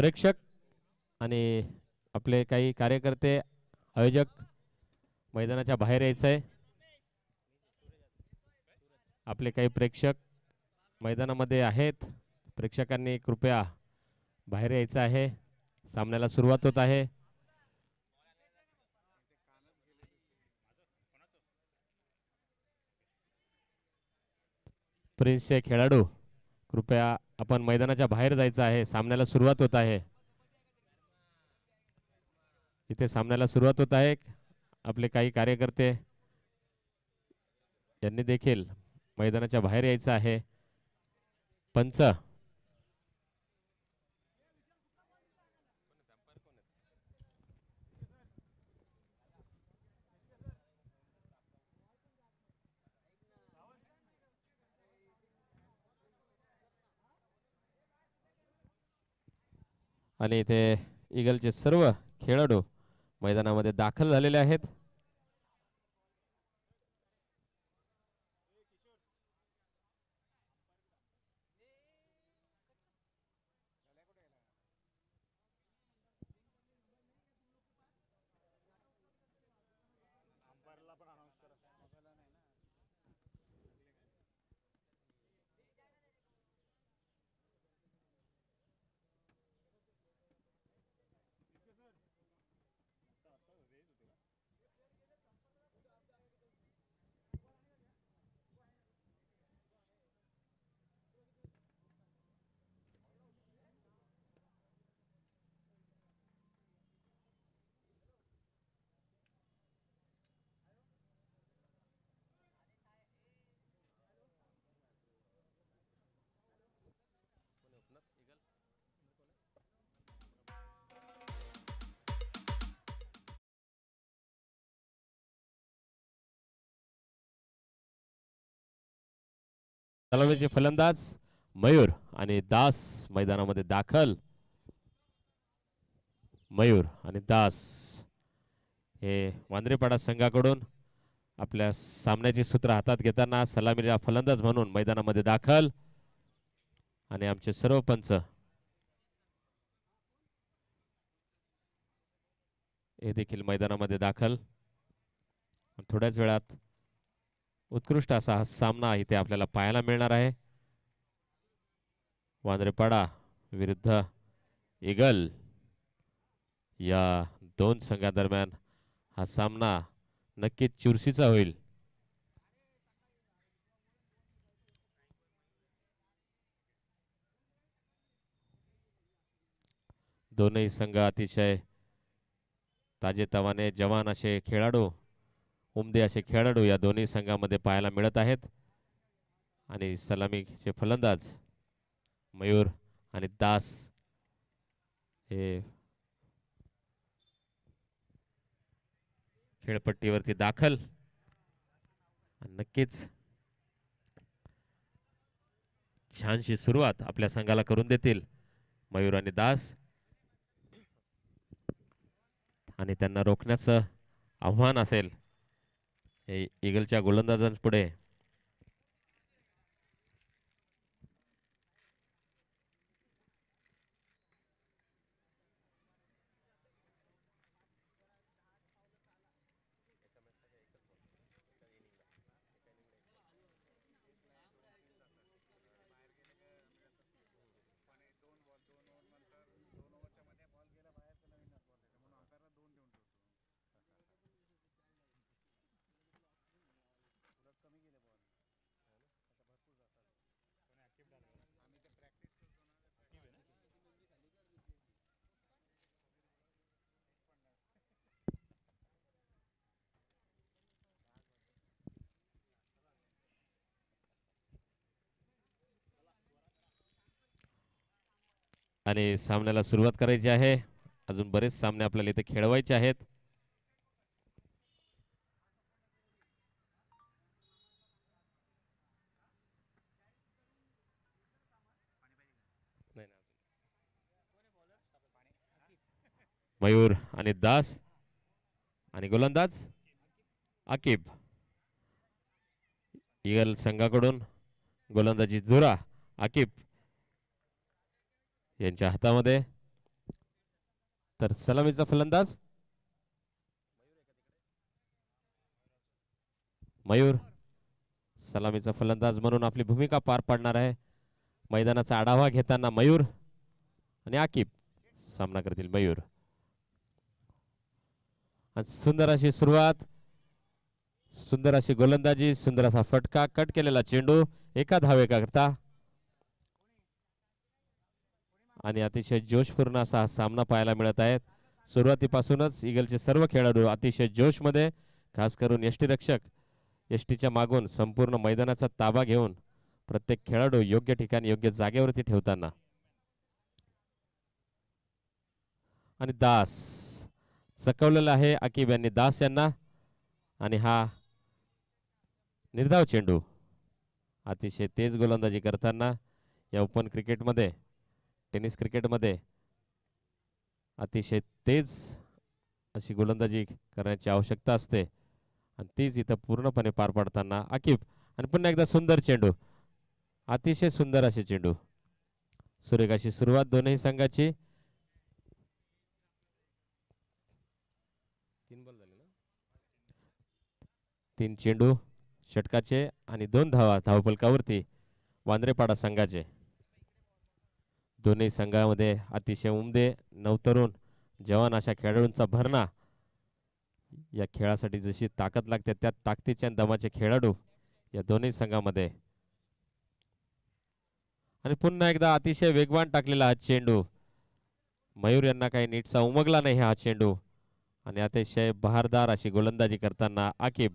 प्रेक्षक आणि आपले काही कार्यकर्ते आयोजक मैदानाच्या बाहेर यायचं आहे. आपले काही प्रेक्षक मैदानामध्ये आहेत. प्रेक्षकांनी कृपया बाहेर यायचं आहे. सामन्याला सुरुवात होत आहे. प्रिन्सचे खेळाडू कृपया आपण मैदानाच्या बाहेर जायचं आहे. सामन्याला सुरुवात होत आहे. इथे सामन्याला सुरुवात होत आहे. आपले काही कार्यकर्ते यांनी देखील मैदानाच्या बाहेर यायचं आहे. पंच आणि इथे ईगलचे सर्व खेळाडू मैदानामध्ये दाखल झालेले आहेत. सलामीचे फलंदाज मयूर आणि दास मैदानामध्ये दाखल. मयूर आणि दास हे वांद्रेपाडा संघाकडून आपल्या सामन्याची सूत्र हातात घेताना सलामीचा फलंदाज म्हणून मैदानामध्ये दाखल. आणि आमचे सर्व पंच हे देखील मैदानामध्ये दाखल. थोड्याच वेळात उत्कृष्ट असा हा सामना इथे आपल्याला पाहायला मिळणार आहे. वांद्रेपाडा विरुद्ध ईगल या दोन संघांदरम्यान हा सामना नक्कीच चुरशीचा होईल. दोनही संघ अतिशय ताजेतवाने जवान असे खेळाडू, उमदे असे खेळाडू या दोन्ही संघामध्ये पाहायला मिळत आहेत. आणि सलामीचे फलंदाज मयूर आणि दास हे खेळपट्टीवरती दाखल. नक्कीच छानशी सुरुवात आपल्या संघाला करून देतील मयूर आणि दास. आणि त्यांना रोखण्याचं आव्हान असेल हे ईगलच्या गोलंदाजांपुढे. आणि सामन्याला सुरुवात करायची आहे. अजून बरेच सामने आपल्याला इथे खेळवायचे आहेत. मयूर आणि दास आणि गोलंदाज आकिब. ईगल संघाकडून गोलंदाजी जुरा आकिब यांच्या हातामध्ये. तर सलामीचा फलंदाज मयूर सलामीचा फलंदाज म्हणून आपली भूमिका पार पाडणार आहे. मैदानाचा आढावा घेताना मयूर आणि आकिब सामना करतील. मयूर सुंदर अशी सुरुवात, सुंदर अशी गोलंदाजी, सुंदर असा फटका, कट केलेला चेंडू एका धावेकरता आणि अतिशय जोशपूर्ण असा हा सामना पाहायला मिळत आहे. सुरुवातीपासूनच ईगलचे सर्व खेळाडू अतिशय जोशमध्ये, खास करून यष्टीरक्षक यष्टीच्या मागून संपूर्ण मैदानाचा ताबा घेऊन प्रत्येक खेळाडू योग्य ठिकाणी योग्य जागेवरती ठेवताना आणि दास चकवलेला आहे आकिब यांनी दास यांना आणि हा निर्धाव चेंडू अतिशय तेज गोलंदाजी करताना या ओपन क्रिकेटमध्ये टेनिस क्रिकेटमध्ये अतिशय तेज अशी गोलंदाजी करण्याची आवश्यकता असते आणि तीच इथं पूर्णपणे पार पाडताना आकिब आणि पुन्हा एकदा सुंदर चेंडू, अतिशय सुंदर असे चेंडू, सुरेख अशी सुरुवात दोनही संघाची. 3 चेंडू षटकाचे आणि 2 धावा धावफलकावरती वांद्रेपाडा संघाचे. दोन्ही संघामध्ये अतिशय उमदे नवतरुण जवान अशा खेळाडूंचा भरणा. या खेळासाठी जशी ताकद लागते त्या ताकदीच्या दमाचे खेळाडू या दोन्ही संघामध्ये. आणि पुन्हा एकदा अतिशय वेगवान टाकलेला हा चेंडू, मयूर यांना काही नीटसा उमगला नाही हा चेंडू आणि अतिशय बहारदार अशी गोलंदाजी करताना आकिब.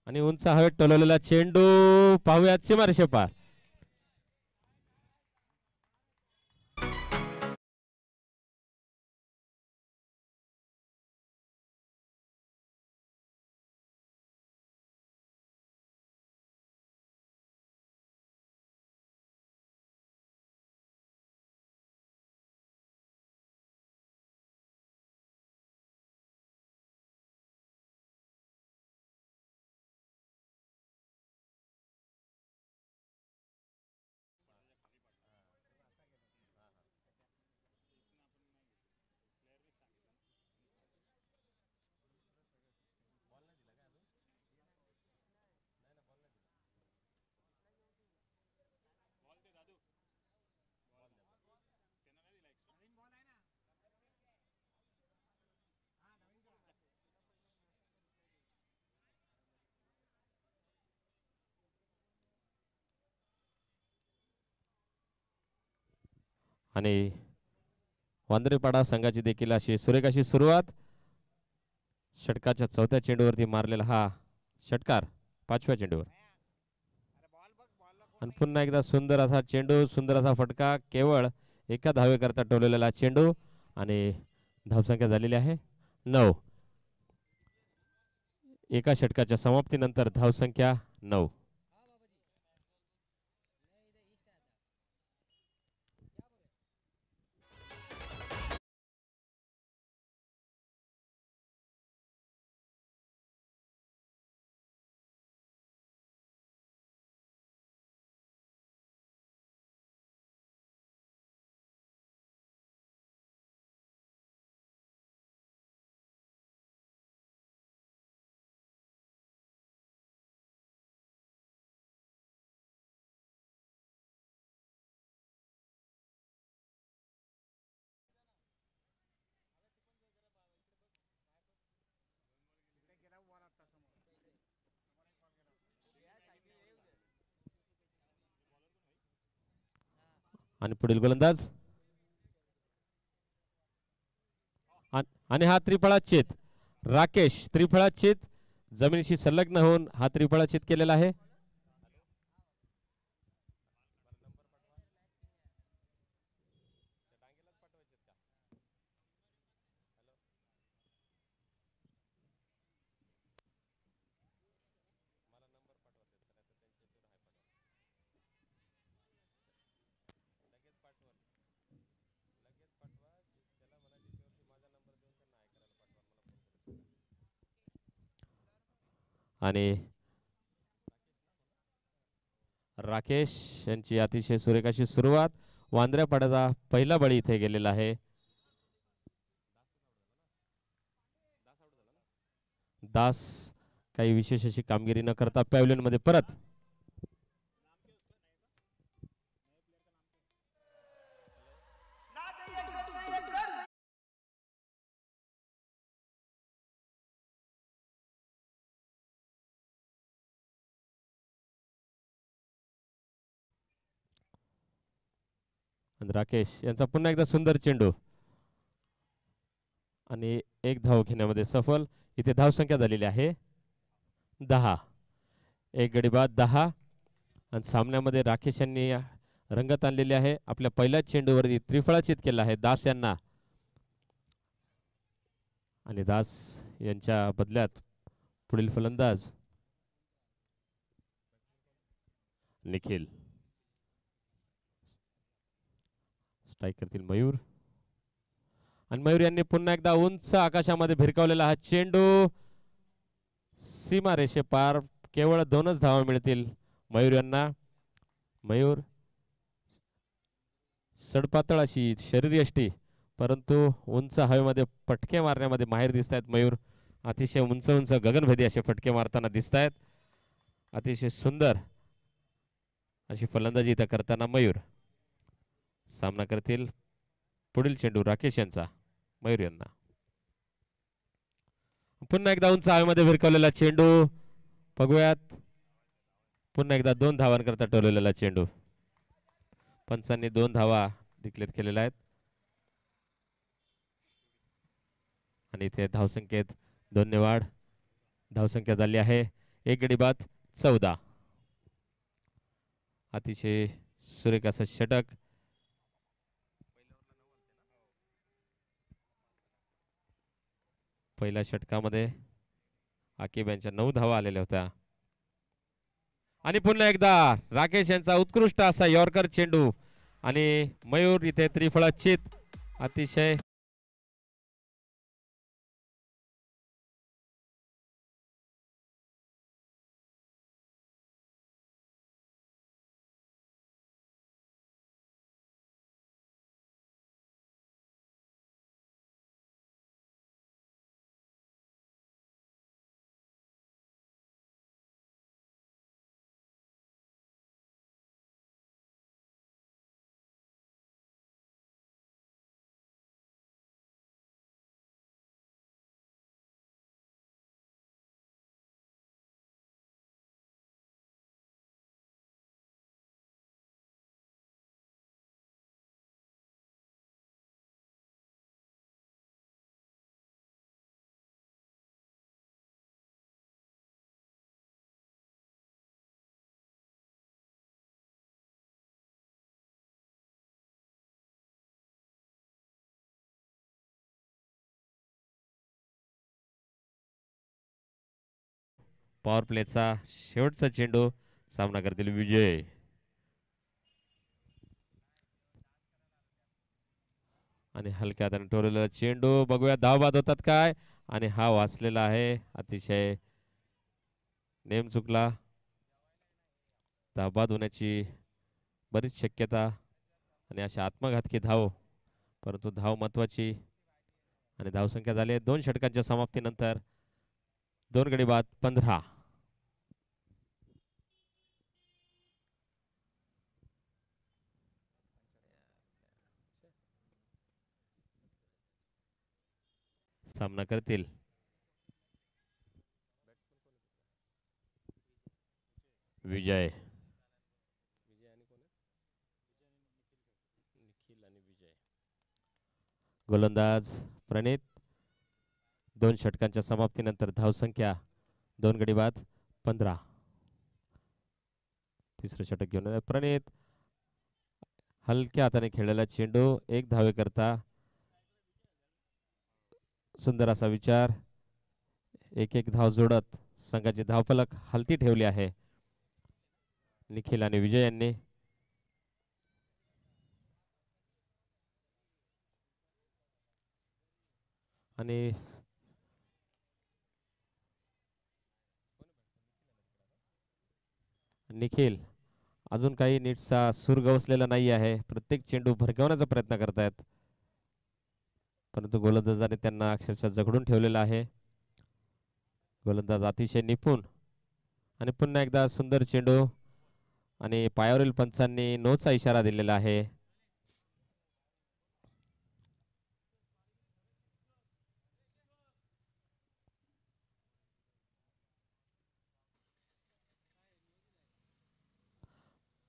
आणि उंच हवेत टोलवलेला चेंडू पाहूयात सीमारेषेपार. आणि वांद्रेपाडा संघाची देखील अशी सुरेख अशी सुरुवात. षटकाच्या चौथ्या चेंडूवरती मारलेला हा षटकार 5व्या चेंडूवर आणि पुन्हा एकदा सुंदर असा चेंडू, सुंदर असा फटका, केवळ एका धावेकरता टोललेला चेंडू आणि धावसंख्या झालेली आहे 9. एका षटकाच्या समाप्तीनंतर धावसंख्या 9. आणि पुढील गोलंदाज आणि हा त्रिफळाच्छेद राकेश, त्रिफळाच्छेद जमिनीशी संलग्न होऊन हा त्रिफळाच्छेद केलेला आहे. आणि राकेश यांची अतिशय सुरेख अशी सुरुवात. वांद्र्यापाड्याचा पहिला बळी इथे गेलेला आहे. दास काही विशेष अशी कामगिरी न करता पॅव्हलियन मध्ये परत. राकेश यांचा पुन्हा एकदा सुंदर चेंडू आणि एक धाव घेण्यामध्ये सफल. इथे धावसंख्या झालेली आहे 10. एक गडी बाद 10. आणि सामन्यामध्ये राकेश यांनी रंगत आणलेली आहे. आपल्या पहिल्याच चेंडूवरती त्रिफळाचीत केला आहे दास यांना. आणि दास यांच्या बदल्यात पुढील फलंदाज निखिल. स्ट्राईक करतील मयूर. आणि मयूर यांनी पुन्हा एकदा उंच आकाशामध्ये भिरकावलेला हा चेंडू सीमा रेषे पार. केवळ 2च धावा मिळतील मयूर यांना. मयूर सडपातळ अशी शरीरयष्टी, परंतु उंच हवेमध्ये फटके मारण्यामध्ये माहेर दिसत आहेत मयूर. अतिशय उंच उंच गगनभेदी असे फटके मारताना दिसत आहेत. अतिशय सुंदर अशी फलंदाजी इथं करताना मयूर. सामना करतील पुढील चेंडू राकेश यांचा मयूर यांना. पुन्हा एकदा उंच हवेमध्ये भिरकवलेला चेंडू. बघूयात पुन्हा एकदा 2 धावांकरता टोलवलेला चेंडू. पंचांनी 2 धावा डिक्लेअर केलेल्या आहेत. आणि इथे धावसंख्येत 2 ने वाढ. धावसंख्या झाली आहे 1 गडी बाद 14. अतिशय सुरेख असं षटक. पहिल्या षटकामध्ये आकिब यांच्या 9 धावा आलेल्या होत्या. आणि पुन्हा एकदा राकेश यांचा उत्कृष्ट असा यॉर्कर चेंडू. आणि मयूर इथे त्रिफळाचीत. अतिशय पॉवर प्लेचा शेवटचा चेंडू. सामना करतील विजय. आणि हलक्या हाताने ठेवलेला चेंडू. बघूया धाव बाद होतात काय. आणि हा वाचलेला आहे. अतिशय नेम चुकला. धाव बाद होण्याची बरीच शक्यता. आणि अशा आत्मघातकी धाव, परंतु धाव महत्वाची. आणि धावसंख्या झाली 2 षटकांच्या समाप्तीनंतर 2 गडी बाद 15. सामना करतील विजय. गोलंदाज प्रणित. 2 षटकांच्या समाप्तीनंतर धावसंख्या 2 गडी बाद 15. तिसरं षटक घेऊन प्रणित. हलक्या हाताने खेळलेला चेंडू 1 धावे करता. सुंदर असा विचार. 1-1 धाव जोडत संघाची धावफलक हलती ठेवली आहे निखिल आणि विजय यांनी. आणि निखिल अजून काही नीटचा सूर गवसलेला नाही आहे. प्रत्येक चेंडू भरकवण्याचा प्रयत्न करतायत, परंतु गोलंदाजाने त्यांना अक्षरशः जखडून ठेवलेला आहे. गोलंदाज अतिशय निपुण आणि पुन्हा एकदा सुंदर चेंडू आणि पायावरील पंचांनी नोचा इशारा दिलेला आहे.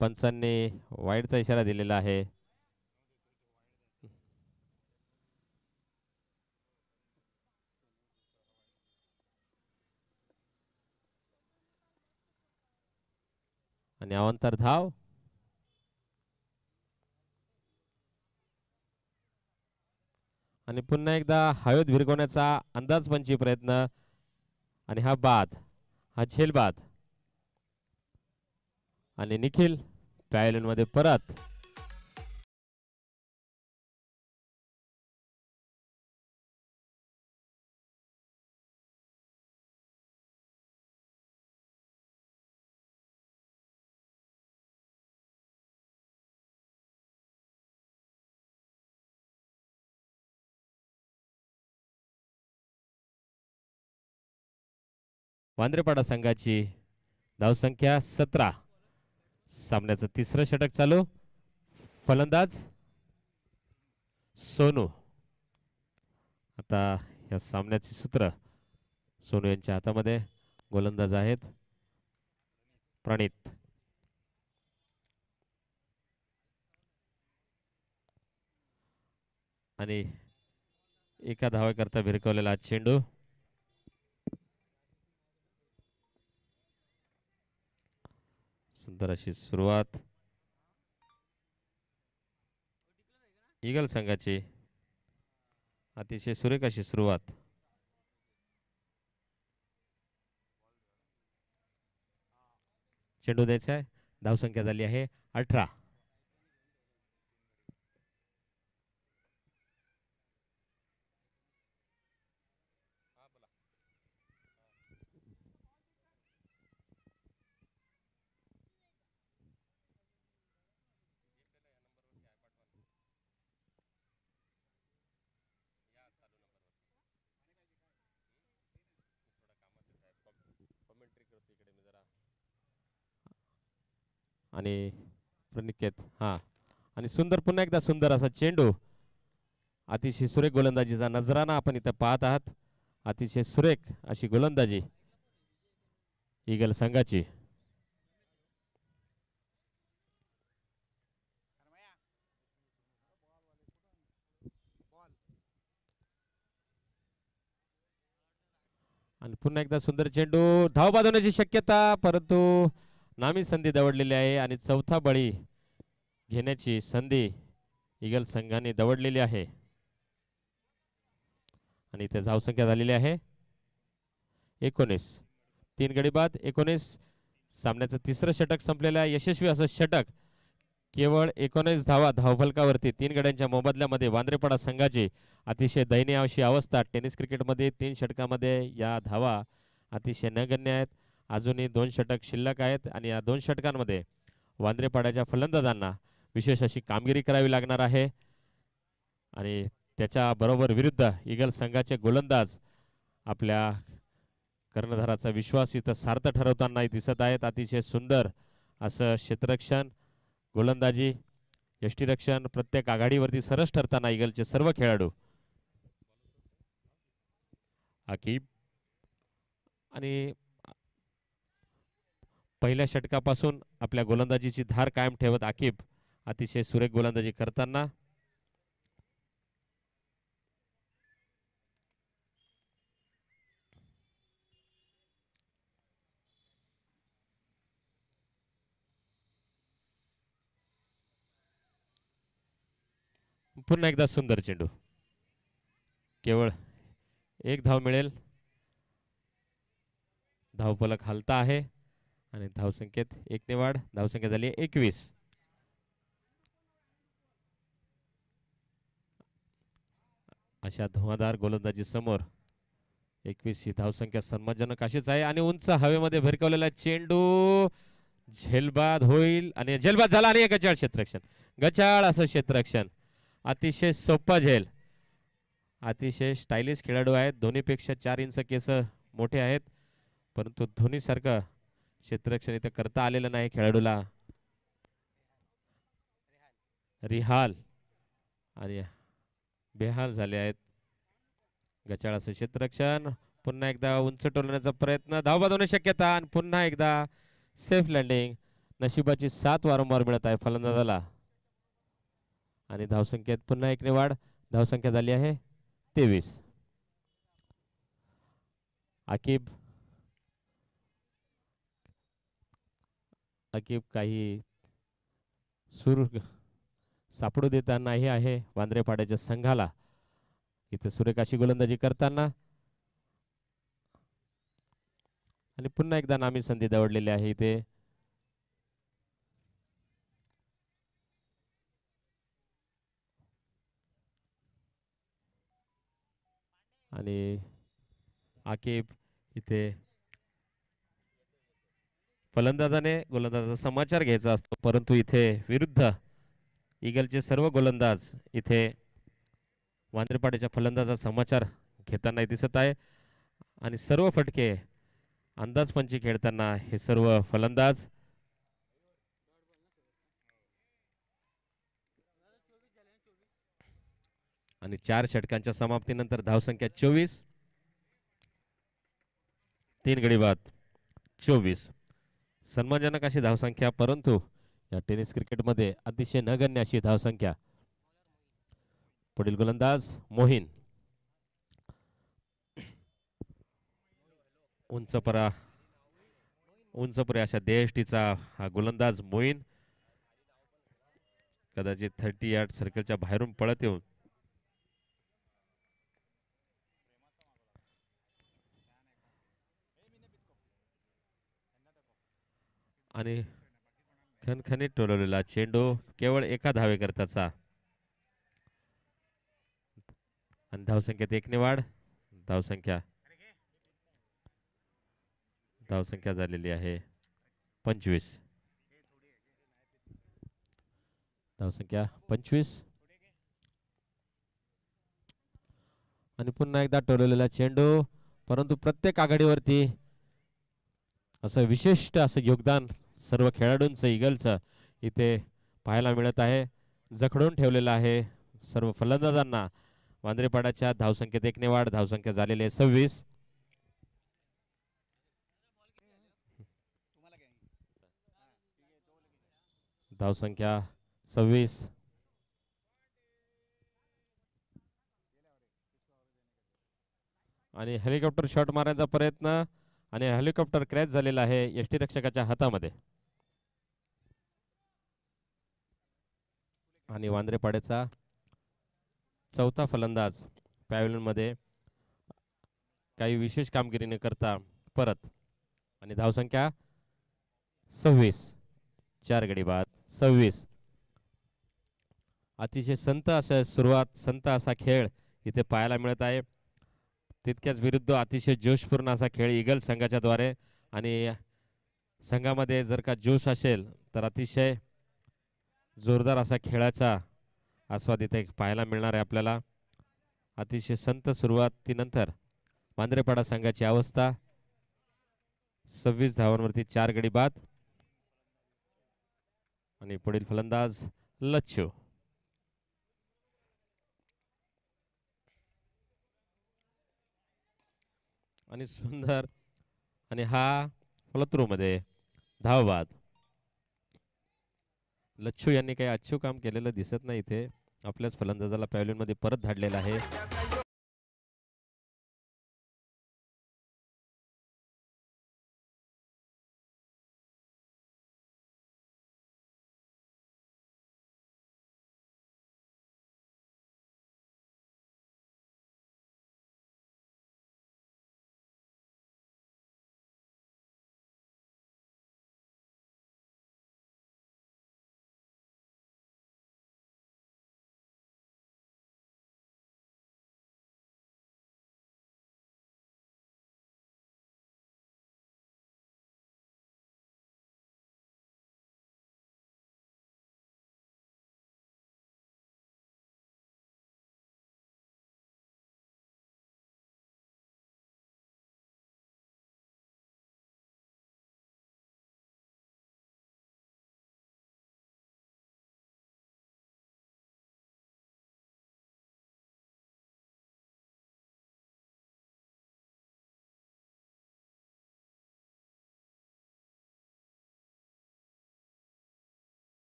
पंचांनी वाईडचा इशारा दिलेला आहे. आणि अवांतर धाव. आणि पुन्हा एकदा हवेत भिरकवण्याचा अंदाजपंची प्रयत्न आणि हा बाद, हा झेलबाद. आणि निखिल पॅव्हलियन मध्ये परत. वांद्रेपाडा संघाची धावसंख्या 17. सामन्याचं तिसरं षटक चालू. फलंदाज सोनू. आता या सामन्याचे सूत्र सोनू यांच्या हातामध्ये. गोलंदाज आहेत प्रणित. आणि एका धावेकरता भिरकवलेला चेंडू. सुंदर अशी सुरुवात ईगल संघाची. अतिशय सुरेख अशी सुरुवात. चेंडू द्यायचा आहे. धावसंख्या झाली आहे 18. आणि प्रणिकेत हा. आणि सुंदर पुन्हा एकदा सुंदर असा चेंडू. अतिशय सुरेख गोलंदाजीचा नजराना आपण इथं पाहत आहात. अतिशय सुरेख अशी गोलंदाजी ईगल संघाची. आणि पुन्हा एकदा सुंदर चेंडू. धाव बांधवण्याची शक्यता, परंतु नामी संधी दवडलेली आहे. आणि चौथा बळी घेण्याची संधी ईगल संघाने दवडलेली आहे. आणि इथे धावसंख्या झालेली आहे 19. 3 गडी बाद 19. सामन्याचं तिसरं षटक संपलेलं आहे. यशस्वी असं षटक. केवळ 19 धावा धावफलकावरती 3 गड्यांच्या मोबदल्यामध्ये वांद्रेपाडा संघाची अतिशय दयनीय अशी अवस्था. टेनिस क्रिकेटमध्ये 3 षटकामध्ये या धावा अतिशय नगण्य आहेत. अजूनही 2 षटक शिल्लक आहेत आणि या 2 षटकांमध्ये वांद्रेपाड्याच्या फलंदाजांना विशेष अशी कामगिरी करावी लागणार आहे. आणि त्याच्या बरोबर विरुद्ध ईगल संघाचे गोलंदाज आपल्या कर्णधाराचा विश्वास इथं सार्थ ठरवताना दिसत आहेत. अतिशय सुंदर असं क्षेत्ररक्षण, गोलंदाजी, यष्टीरक्षण प्रत्येक आघाडीवरती सरस ठरताना ईगलचे सर्व खेळाडू. आकिब आणि पहिल्या षटकापासून आपल्या गोलंदाजीची धार कायम ठेवत आकिब अतिशय सुरेख गोलंदाजी करताना. पुन्हा एकदा सुंदर चेंडू. केवळ 1 धाव मिळेल. धावफलक हलता आहे आणि धावसंख्येत 1 ने वाढ. धावसंख्या झाली 21. अशा धुवाधार गोलंदाजी समोर 21 ही धावसंख्या सन्मानजनक अशीच आहे. आणि उंच हवेमध्ये भिरकवलेला चेंडू झेलबाद होईल आणि झेलबाद झाला आणि गचाळ क्षेत्ररक्षण. गचाळ असं क्षेत्ररक्षण. अतिशय सोपा झेल. अतिशय स्टायलिश खेळाडू आहेत. धोनीपेक्षा 4 इंच केस मोठे आहेत, परंतु धोनीसारखं क्षेत्ररक्षण इथं करता आलेलं नाही खेळाडूला. रिहाल आणि बेहाल झाले आहेत. गचाळ असं क्षेत्ररक्षण. पुन्हा एकदा उंच टोलण्याचा प्रयत्न. धावबाद होण्याची शक्यता आणि पुन्हा एकदा सेफ लँडिंग. नशिबाची साथ वारंवार मिळत आहे फलंदाजाला. आणि धावसंख्येत पुन्हा एक वाढ. धावसंख्या झाली आहे 23. आकिब काही सूर सापडू देता नाही आहे वांद्रेपाड्याच्या संघाला. इथे सुरेखाशी गोलंदाजी करताना आणि पुन्हा एकदा नामी संधी दवडलेली आहे इथे. आणि आकिब इथे फलंदाजाने गोलंदाजाचा समाचार घ्यायचा असतो, परंतु इथे विरुद्ध ईगलचे सर्व गोलंदाज इथे वांद्रेपाड्याच्या फलंदाजाचा समाचार घेताना दिसत आहे. आणि सर्व फटके अंदाजपंची खेळताना हे सर्व फलंदाज. आणि 4 षटकांच्या समाप्तीनंतर धावसंख्या 24. 3 गडी बाद 24. सन्मानजनक अशी धावसंख्या, परंतु या टेनिस क्रिकेटमध्ये अतिशय नगण्य अशी धावसंख्या. पुढील गोलंदाज मोहीन. उंचपरे अशा देष्टीचा हा गोलंदाज मोहीन कदाचित 30 यार्ड सर्कलच्या बाहेरून पळत येऊन आणि खणखणीत टोलवलेला चेंडू केवळ एका धावेकरताचा. आणि धावसंख्येत 1 ने वाढ. धावसंख्या झालेली आहे 25. धावसंख्या 25. आणि पुन्हा एकदा टोलवलेला चेंडू, परंतु प्रत्येक आघाडीवरती असं विशिष्ट असं योगदान सर्व खेळाडूंचं ईगलचं इथे पाहायला मिळत आहे. जखडून ठेवलेलं आहे सर्व फलंदाजांना. वांद्रेपाड्याच्या धावसंख्येत 1 ने वाढ. धावसंख्या झालेली आहे 26. धावसंख्या 26. आणि हेलिकॉप्टर शॉट मारण्याचा प्रयत्न आणि हेलिकॉप्टर क्रॅश झालेला आहे यष्टीरक्षकाच्या हातामध्ये. आणि वांद्रेपाड्याचा चौथा फलंदाज पॅव्हलियन मध्ये काही विशेष कामगिरी न करता परत. आणि धावसंख्या 26. 4 गडी बाद 26. अतिशय संत असा सुरुवात, संत असा खेळ इथे पाहायला मिळत आहे. तितक्याच विरुद्ध अतिशय जोशपूर्ण असा खेळ ईगल संघाच्या द्वारे. आणि संघामध्ये जर का जोश असेल तर अतिशय जोरदार असा खेळाचा आस्वाद इथे पाहायला मिळणार आहे आपल्याला. अतिशय संत सुरुवातीनंतर वांद्रेपाडा संघाची अवस्था. 26 धावांवरती 4 गडी बाद. आणि पुढील फलंदाज लच्छू. आणि सुंदर आणि हा फॉलोथ्रू मध्ये धावबाद. लच्छू यांनी काही अच्छू काम केलेलं दिसत नाही इथे. आपल्याच फलंदाजाला पॅव्हलियन मध्ये परत धाडलेला आहे.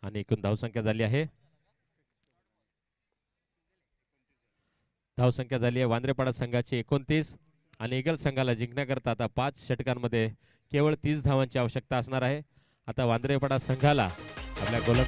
आणि एकूण धावसंख्या झाली आहे धावसंख्या झाली आहे वांद्रेपाडा संघाची 29 आणि इगल संघाला जिंकण्याकरता आता 5 षटकांमध्ये केवळ 30 धावांची आवश्यकता असणार आहे. आता वांद्रेपाडा संघाला आपल्या गोलंदाज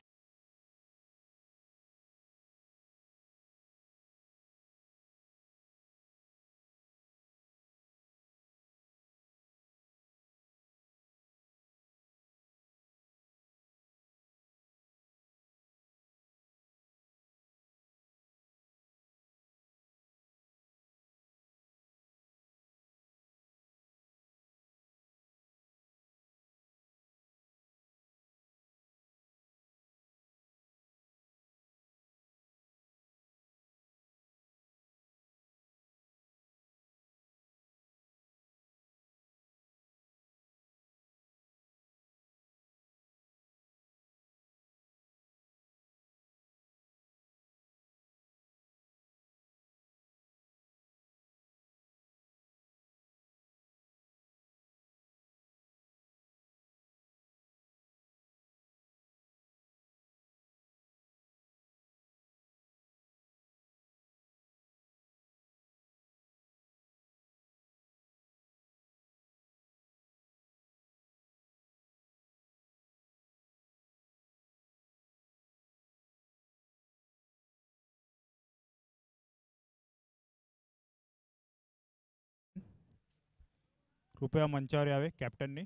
कृपया मंचावर यावे कॅप्टननी.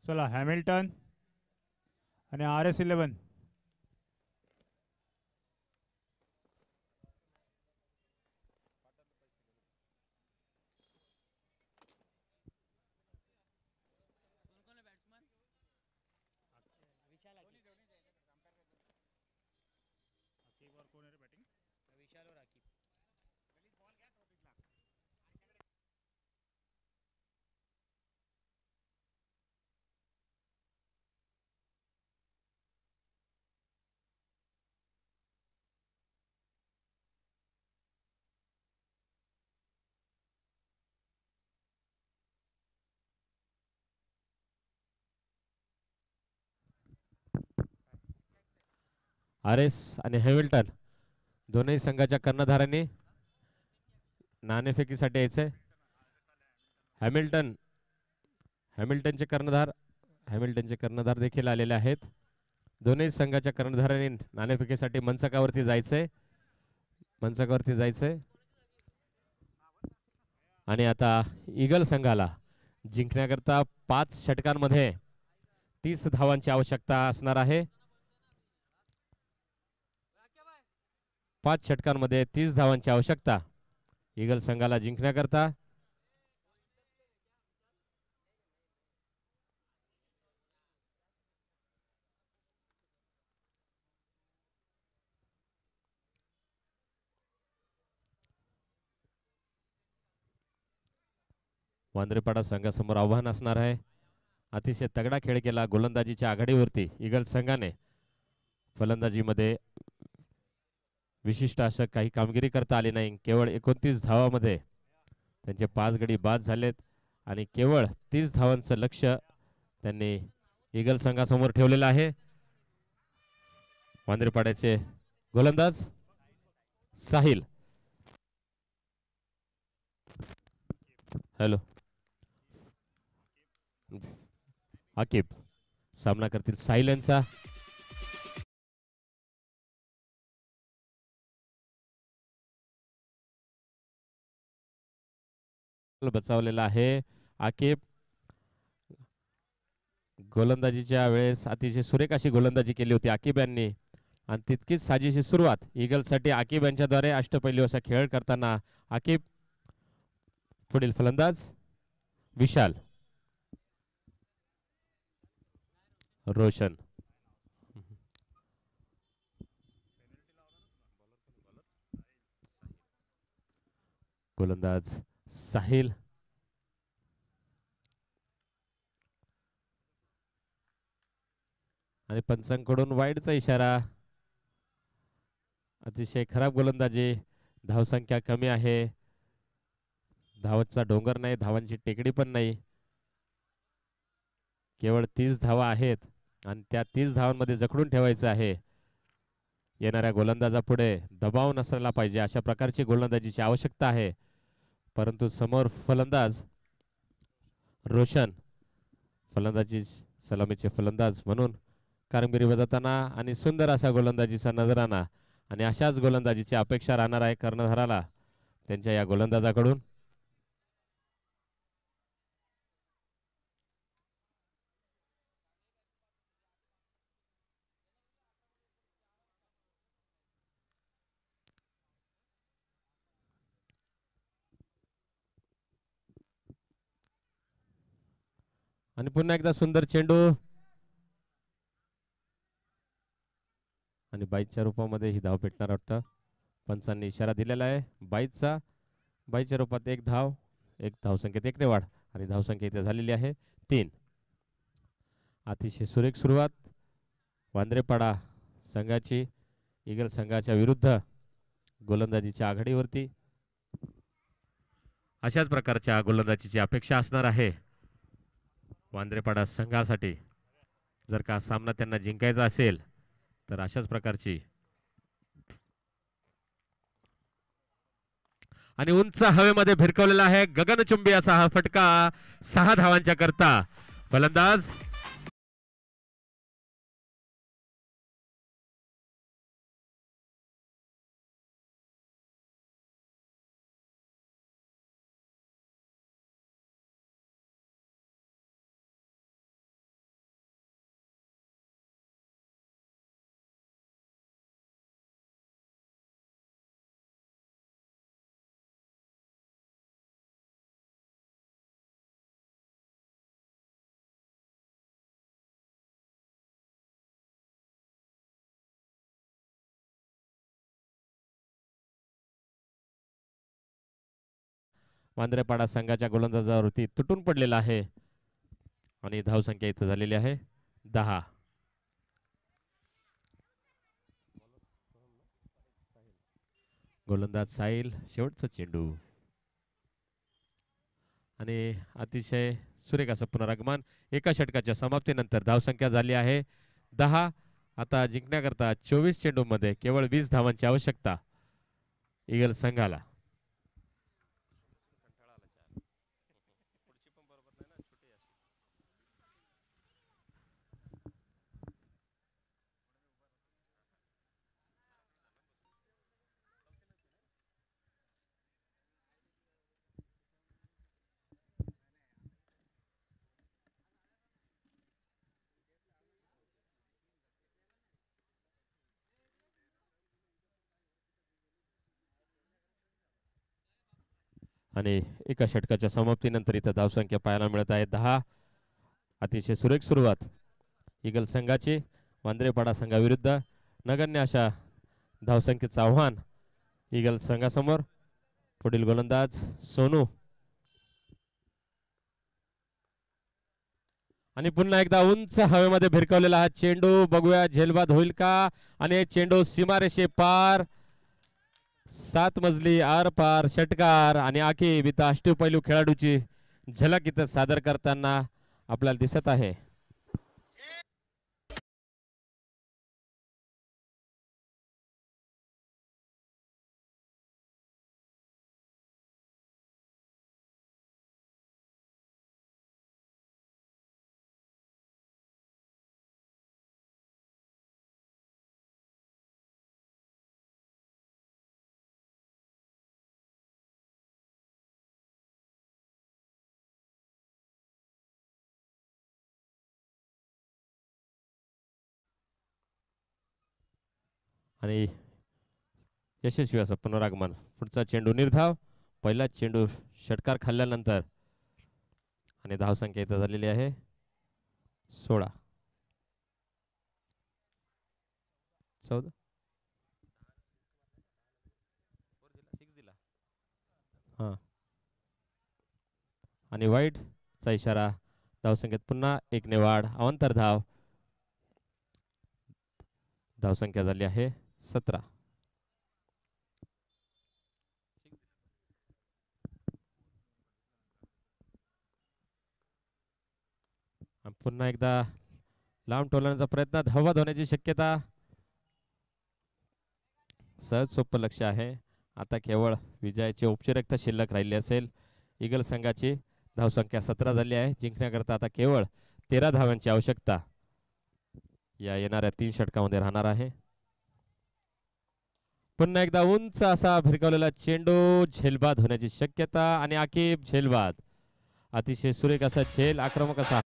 चला हॅमिल्टन आणि RS11. RS आणि हॅमिल्टन दोन्ही संघाच्या कर्णधारांनी नाणेफेकीसाठी यायचंय. हॅमिल्टन हॅमिल्टनचे कर्णधार देखील आलेले आहेत. दोन्ही संघाच्या कर्णधारांनी नाणेफेकीसाठी मंचकावरती जायचंय. आणि आता ईगल संघाला जिंकण्याकरता 5 षटकांमध्ये 30 धावांची आवश्यकता असणार आहे. 5 षटकांमध्ये 30 धावांची आवश्यकता ईगल संघाला जिंकण्याकरता. वांद्रेपाडा संघासमोर आव्हान असणार आहे. अतिशय तगडा खेळ केला गोलंदाजीच्या आघाडीवरती ईगल संघाने. फलंदाजीमध्ये विशिष्ट असं काही कामगिरी करता आली नाही. केवळ 29 धावामध्ये त्यांचे 5 गडी बाद झालेत आणि केवळ 30 धावांचं लक्ष त्यांनी ईगल संघासमोर ठेवलेलं आहे. वांद्रेपाड्याचे गोलंदाज साहिल. हॅलो आकिब सामना करतील साहिल यांचा. बचावलेला आहे आकिब. गोलंदाजीच्या वेळेस अतिशय सुरेख अशी गोलंदाजी केली होती आकिब यांनी आणि तितकीच साजेशी सुरुवात ईगलसाठी आकिब यांच्याद्वारे अष्टपैलू असा खेळ करताना आकिब. पुढील फलंदाज विशाल. रोशन. गोलंदाज साहिल. आणि पंचांकडून वाईडचा इशारा. अतिशय खराब गोलंदाजी. धावसंख्या कमी आहे. धावांचा डोंगर नाही, धावांची टेकडी पण नाही. केवळ 30 धावा आहेत आणि त्या 30 धावांमध्ये जखडून ठेवायचं आहे. येणाऱ्या गोलंदाजापुढे दबाव नसायला पाहिजे अशा प्रकारची गोलंदाजीची आवश्यकता आहे. परंतु समोर फलंदाज रोशन फलंदाजी सलामीचे फलंदाज म्हणून कामगिरी बजावताना आणि सुंदर असा गोलंदाजीचा नजराना आणि अशाच गोलंदाजीची अपेक्षा राहणार आहे कर्णधाराला त्यांच्या या गोलंदाजाकडून. आणि पुन्हा एकदा सुंदर चेंडू आणि बाईच्या रूपामध्ये ही धाव भेटणार वाटतं. पंचांनी इशारा दिलेला आहे बाईचा. बाईच्या रूपात एक धाव, एक धावसंख्येत एक ने वाढ आणि धावसंख्या इथे झालेली आहे 3. अतिशय सुरेख सुरुवात वांद्रेपाडा संघाची ईगल संघाच्या विरुद्ध गोलंदाजीच्या आघाडीवरती. अशाच प्रकारच्या गोलंदाजीची अपेक्षा असणार आहे वांद्रेपाडा संघासाठी. जर का सामना त्यांना जिंकायचा असेल तर अशाच प्रकारची आणि उंच हवेमध्ये भिरकवलेला आहे गगनचुंबी असा हा फटका 6 धावांच्या करता. फलंदाज वांद्रेपाडा संघाच्या गोलंदाजावरती तुटून पडलेला आहे आणि धावसंख्या इथं झालेली आहे 10. गोलंदाज साहिल शेवटचा चेंडू आणि अतिशय सुरेख असं पुनरागमन. एका षटकाच्या समाप्तीनंतर धावसंख्या झाली आहे 10. आता जिंकण्याकरता 24 चेंडूमध्ये केवळ 20 धावांची आवश्यकता ईगल संघाला. आणि एका षटकाच्या समाप्तीनंतर इथं धावसंख्या पाहायला मिळत आहे 10. अतिशय सुरेख सुरुवात ईगल संघाची वांद्रेपाडा संघाविरुद्ध. नगण्य अशा धावसंख्येचं आव्हान ईगल संघासमोर. पुढील गोलंदाज सोनू आणि पुन्हा एकदा उंच हवेमध्ये भिरकवलेला हा चेंडू. बघूया झेलबाद होईल का. आणि चेंडू सीमारेषे पार 7 मजली आर पार षटकार आणि आखिब इथं अष्टपैलू खेळाडूची झलक इथं सादर करताना आपल्याला दिसत आहे. आणि यशस्वी असं पुनरागमन. पुढचा चेंडू निर्धाव. पहिला चेंडू षटकार खाल्ल्यानंतर आणि धावसंख्या इथं झालेली आहे 16. 14 हां. आणि वाईडचा इशारा. धावसंख्येत पुन्हा 1 ने वाढ. अवांतर धाव. धावसंख्या झाली आहे 17. पुन्हा एकदा लांब टोलण्याचा प्रयत्न. धावा धुण्याची शक्यता. सहज सोपं लक्ष आहे. आता केवळ विजयाची औपचारिकता शिल्लक राहिली असेल. ईगल संघाची धावसंख्या 17 झाली आहे. जिंकण्याकरता आता केवळ 13 धावांची आवश्यकता या येणाऱ्या 3 षटकामध्ये राहणार आहे. पुन्हा एकदा उंच असा भिरकावलेला चेंडू. झेलबाद होण्याची शक्यता आणि आकिब झेलबाद. अतिशय सुरेख असा झेल. आक्रमक असा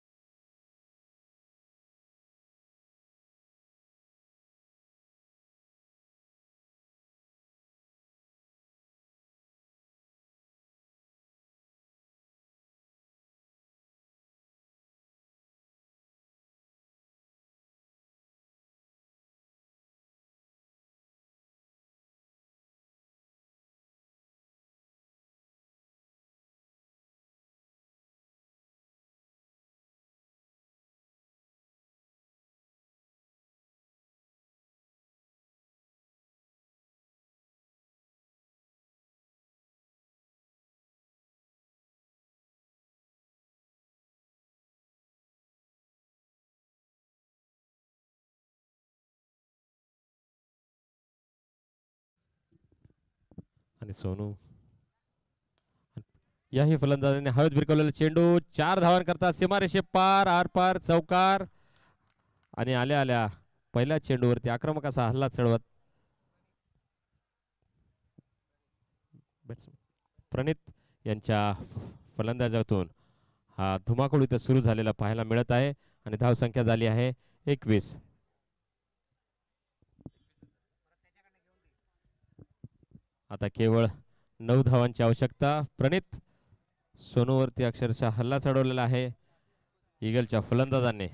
आणि सोनू. याही फलंदाजाने हवेत भिरकवलेला चेंडू. 4 धावांकरता सीमारेषे पार आरपार चौकार. आणि आल्या आल्या पहिल्या चेंडूवरती आक्रमक असा हल्ला चढवत प्रणित यांच्या फलंदाजातून हा धुमाकूळ इथं सुरू झालेला पाहायला मिळत आहे. आणि धावसंख्या झाली आहे 21. आता केवळ 9 धावांची आवश्यकता. प्रणित सोनूवरती अक्षरशः हल्ला चढवलेला आहे ईगलच्या फलंदाजांनी.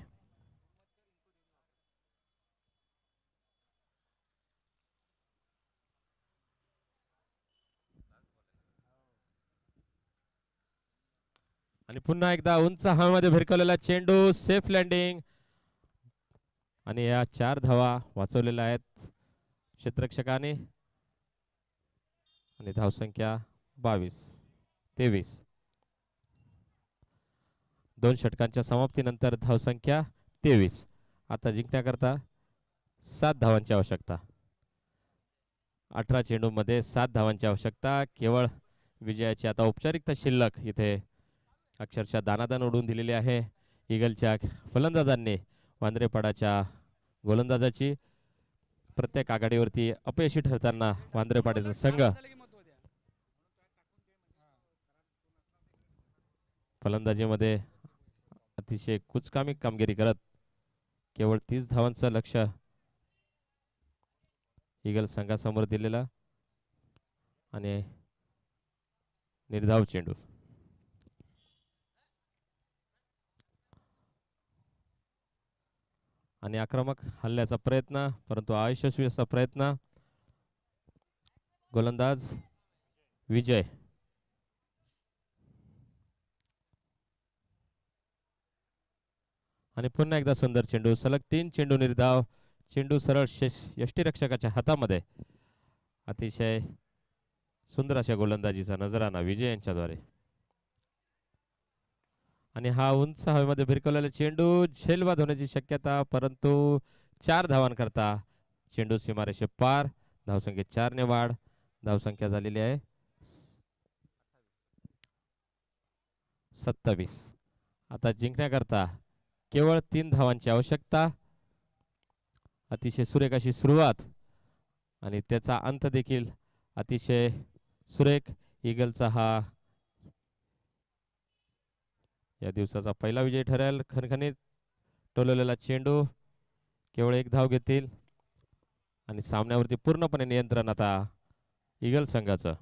आणि पुन्हा एकदा उंच हवेमध्ये भिरकवलेला चेंडू. Safe landing. आणि या 4 धावा वाचवलेल्या आहेत क्षेत्ररक्षकाने. आणि धावसंख्या 23. 2 षटकांच्या समाप्तीनंतर धावसंख्या 23. आता जिंकण्याकरता 7 धावांची आवश्यकता. 18 चेंडूमध्ये 7 धावांची आवश्यकता. केवळ विजयाची आता औपचारिकता शिल्लक इथे अक्षरशः दानादान उडवून दिलेली आहे ईगलच्या फलंदाजांनी. वांद्रेपाडाच्या गोलंदाजाची प्रत्येक आघाडीवरती अपयशी ठरताना वांद्रेपाड्याचा संघ फलंदाजीमध्ये अतिशय कुचकामी कामगिरी करत केवळ 30 धावांचं लक्ष ईगल संघासमोर दिलेला. आणि निर्धाव चेंडू. आणि आक्रमक हल्ल्याचा प्रयत्न परंतु अयशस्वी असा प्रयत्न. गोलंदाज विजय. आणि पुन्हा एकदा सुंदर चेंडू. सलग 3 चेंडू निर्धाव. चेंडू सरळ यष्टीरक्षकाच्या हातामध्ये. अतिशय सुंदर अशा गोलंदाजीचा नजराना विजय यांच्याद्वारे. आणि हा उंच हवेमध्ये भिरकवलेला चेंडू. झेलबाद होण्याची शक्यता परंतु 4 धावांकरता चेंडू सीमारेषे पार. धावसंख्येत 4 ने वाढ. धावसंख्या झालेली आहे 27. आता जिंकण्याकरता केवळ 3 धावांची आवश्यकता. अतिशय सुरेख अशी सुरुवात आणि त्याचा अंत देखील अतिशय सुरेख. ईगलचा हा या दिवसाचा पहिला विजय ठरेल. खणखणीत टोलवलेला चेंडू. केवळ 1 धाव घेतील. आणि सामन्यावरती पूर्णपणे नियंत्रण आता ईगल संघाचं.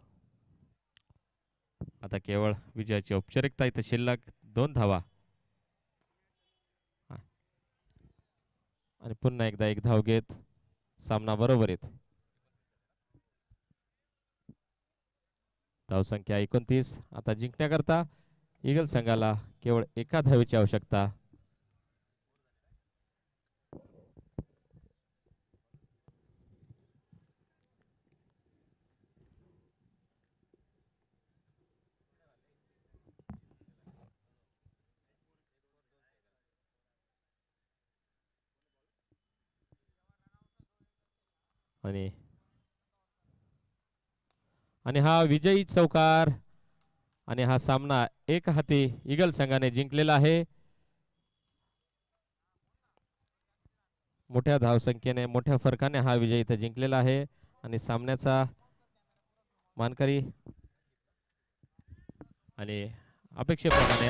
आता केवळ विजयाची औपचारिकता इथं शिल्लक 2 धावा आणि पुन्हा एकदा 1 धाव घेत सामना बरोबरीत. धावसंख्या 29. आता जिंकण्याकरता ईगल संघाला केवळ एका धावेची आवश्यकता. आणि हा विजयी चौकार आणि हा सामना एक हाती ईगल संघाने जिंकलेला आहे. मोठ्या धावसंख्येने मोठ्या फरकाने हा विजय इथं जिंकलेला आहे आणि सामन्याचा मानकरी आणि अपेक्षेप्रमाणे